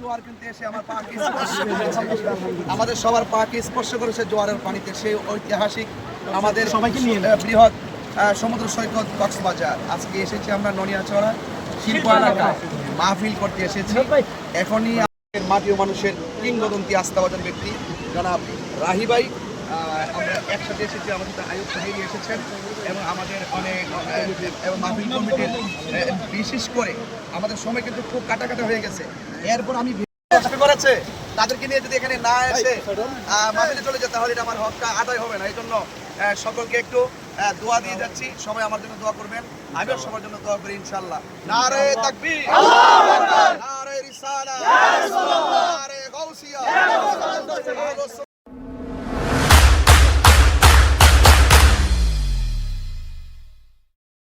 জোয়ার কিন্তু এসে আমার পাকে স্পর্শ করেছে, আমাদের সবার পাকে স্পর্শ করেছে জোয়ারের পানিতে। সেই ঐতিহাসিক আমাদের সবাইকে নিয়ে বৃহৎ সমুদ্র সৈকত কক্সবাজার। আজকে এসেছি আমরা ননিয়াচড়া শিল্প এলাকায় মাহফিল করতে এসেছি। এখনই মাটি ও মানুষের কিংবদন্তি আস্থাভাজন ব্যক্তি জনাব রাহি ভাই, আমরা একসাথে এসেছি, আমাদের আয়ুব সাহেব এসেছেন এবং আমাদের অনেক এবং মাহফিল কমিটির বিশেষ করে আমাদের সময় কিন্তু খুব কাটাকাটা হয়ে গেছে। এরপর আমি কষ্ট করেছে তাদেরকে নিয়ে যদি এখানে না এসে মাহফিলে চলে যায় তাহলে এটা আমার হকটা আদায় হবে না। এই জন্য সকলকে একটু দোয়া দিয়ে যাচ্ছি, সবাই আমার জন্য দোয়া করবেন, আমিও সবার জন্য দোয়া করি ইনশাআল্লাহ। নারে তাকবীর, নারে রিসালাত, নারে গাউসিয়া।